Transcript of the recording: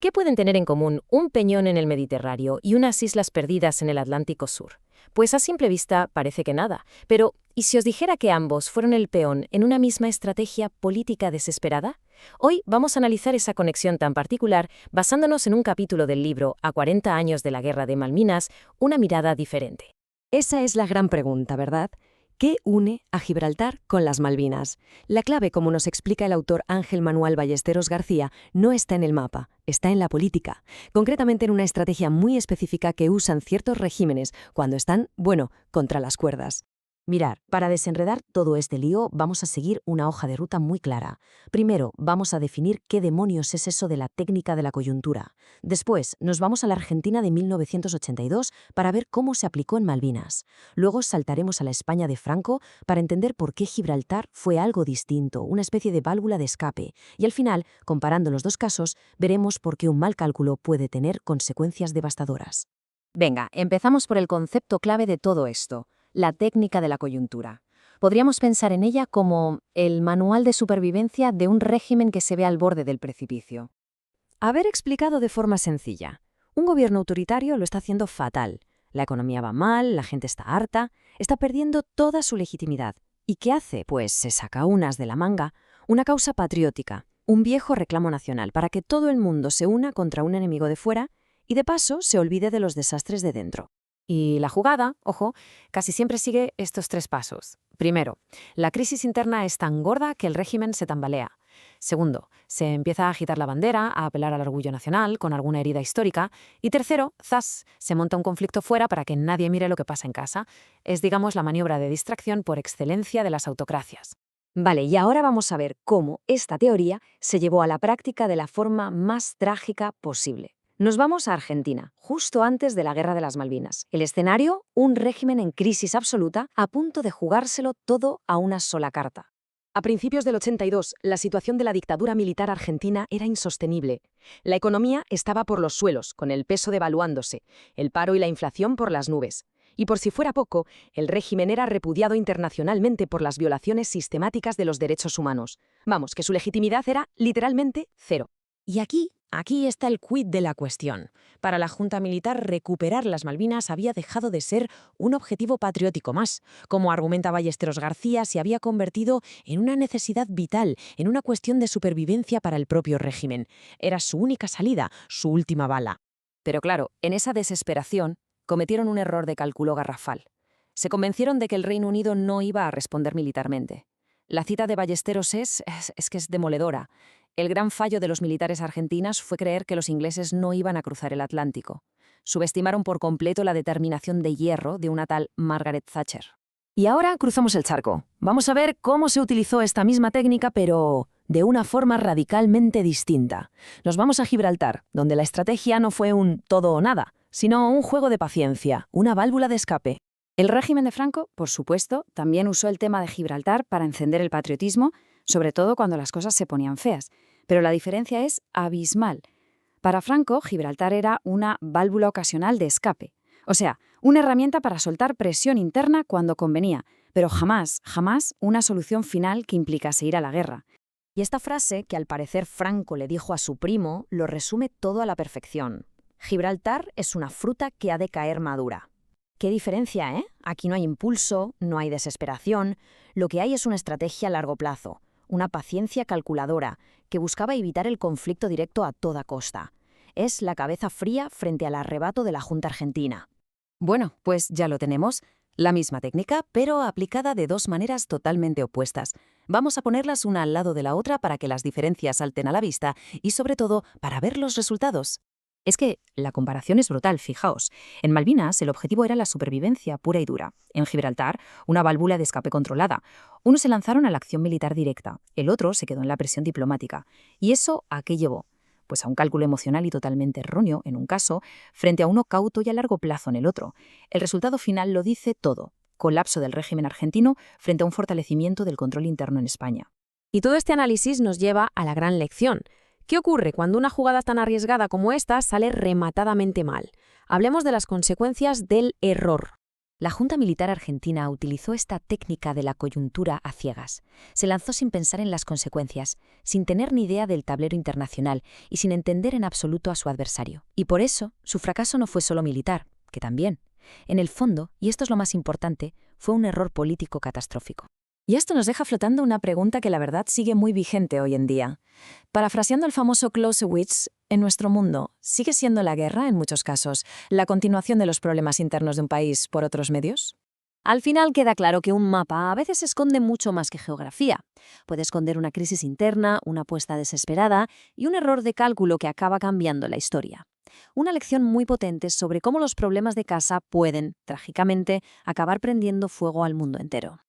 ¿Qué pueden tener en común un peñón en el Mediterráneo y unas islas perdidas en el Atlántico Sur? Pues a simple vista parece que nada, pero ¿y si os dijera que ambos fueron el peón en una misma estrategia política desesperada? Hoy vamos a analizar esa conexión tan particular basándonos en un capítulo del libro A 40 años de la Guerra de Malvinas, una mirada diferente. Esa es la gran pregunta, ¿verdad? ¿Qué une a Gibraltar con las Malvinas? La clave, como nos explica el autor Ángel Manuel Ballesteros García, no está en el mapa, está en la política, concretamente en una estrategia muy específica que usan ciertos regímenes cuando están, contra las cuerdas. Mirar, para desenredar todo este lío vamos a seguir una hoja de ruta muy clara. Primero, vamos a definir qué demonios es eso de la técnica de la coyuntura. Después, nos vamos a la Argentina de 1982 para ver cómo se aplicó en Malvinas. Luego saltaremos a la España de Franco para entender por qué Gibraltar fue algo distinto, una especie de válvula de escape. Y al final, comparando los dos casos, veremos por qué un mal cálculo puede tener consecuencias devastadoras. Venga, empezamos por el concepto clave de todo esto. La técnica de la coyuntura. Podríamos pensar en ella como el manual de supervivencia de un régimen que se ve al borde del precipicio. Haber explicado de forma sencilla. Un gobierno autoritario lo está haciendo fatal. La economía va mal, la gente está harta, está perdiendo toda su legitimidad. ¿Y qué hace? Pues se saca unas de la manga, una causa patriótica, un viejo reclamo nacional para que todo el mundo se una contra un enemigo de fuera y de paso se olvide de los desastres de dentro. Y la jugada, ojo, casi siempre sigue estos tres pasos. Primero, la crisis interna es tan gorda que el régimen se tambalea. Segundo, se empieza a agitar la bandera, a apelar al orgullo nacional con alguna herida histórica. Y tercero, ¡zas!, se monta un conflicto fuera para que nadie mire lo que pasa en casa. Es, digamos, la maniobra de distracción por excelencia de las autocracias. Vale, y ahora vamos a ver cómo esta teoría se llevó a la práctica de la forma más trágica posible. Nos vamos a Argentina, justo antes de la Guerra de las Malvinas. El escenario, un régimen en crisis absoluta, a punto de jugárselo todo a una sola carta. A principios del 82, la situación de la dictadura militar argentina era insostenible. La economía estaba por los suelos, con el peso devaluándose, el paro y la inflación por las nubes. Y por si fuera poco, el régimen era repudiado internacionalmente por las violaciones sistemáticas de los derechos humanos. Vamos, que su legitimidad era literalmente cero. Y aquí está el quid de la cuestión. Para la Junta Militar, recuperar las Malvinas había dejado de ser un objetivo patriótico más. Como argumenta Ballesteros García, se había convertido en una necesidad vital, en una cuestión de supervivencia para el propio régimen. Era su única salida, su última bala. Pero claro, en esa desesperación cometieron un error de cálculo garrafal. Se convencieron de que el Reino Unido no iba a responder militarmente. La cita de Ballesteros es que es demoledora. El gran fallo de los militares argentinos fue creer que los ingleses no iban a cruzar el Atlántico. Subestimaron por completo la determinación de hierro de una tal Margaret Thatcher. Y ahora cruzamos el charco. Vamos a ver cómo se utilizó esta misma técnica, pero de una forma radicalmente distinta. Nos vamos a Gibraltar, donde la estrategia no fue un todo o nada, sino un juego de paciencia, una válvula de escape. El régimen de Franco, por supuesto, también usó el tema de Gibraltar para encender el patriotismo, sobre todo cuando las cosas se ponían feas. Pero la diferencia es abismal. Para Franco, Gibraltar era una válvula ocasional de escape. O sea, una herramienta para soltar presión interna cuando convenía, pero jamás una solución final que implicase ir a la guerra. Y esta frase, que al parecer Franco le dijo a su primo, lo resume todo a la perfección. Gibraltar es una fruta que ha de caer madura. Qué diferencia, ¿eh? Aquí no hay impulso, no hay desesperación. Lo que hay es una estrategia a largo plazo, una paciencia calculadora, que buscaba evitar el conflicto directo a toda costa. Es la cabeza fría frente al arrebato de la Junta Argentina. Bueno, pues ya lo tenemos. La misma técnica, pero aplicada de dos maneras totalmente opuestas. Vamos a ponerlas una al lado de la otra para que las diferencias salten a la vista y, sobre todo, para ver los resultados. Es que la comparación es brutal, fijaos. En Malvinas el objetivo era la supervivencia pura y dura. En Gibraltar, una válvula de escape controlada. Unos se lanzaron a la acción militar directa, el otro se quedó en la presión diplomática. ¿Y eso a qué llevó? Pues a un cálculo emocional y totalmente erróneo, en un caso, frente a uno cauto y a largo plazo en el otro. El resultado final lo dice todo. Colapso del régimen argentino frente a un fortalecimiento del control interno en España. Y todo este análisis nos lleva a la gran lección. ¿Qué ocurre cuando una jugada tan arriesgada como esta sale rematadamente mal? Hablemos de las consecuencias del error. La Junta Militar Argentina utilizó esta técnica de la coyuntura a ciegas. Se lanzó sin pensar en las consecuencias, sin tener ni idea del tablero internacional y sin entender en absoluto a su adversario. Y por eso, su fracaso no fue solo militar, que también. En el fondo, y esto es lo más importante, fue un error político catastrófico. Y esto nos deja flotando una pregunta que la verdad sigue muy vigente hoy en día. Parafraseando el famoso Clausewitz, en nuestro mundo, ¿sigue siendo la guerra, en muchos casos, la continuación de los problemas internos de un país por otros medios? Al final queda claro que un mapa a veces esconde mucho más que geografía. Puede esconder una crisis interna, una apuesta desesperada y un error de cálculo que acaba cambiando la historia. Una lección muy potente sobre cómo los problemas de casa pueden, trágicamente, acabar prendiendo fuego al mundo entero.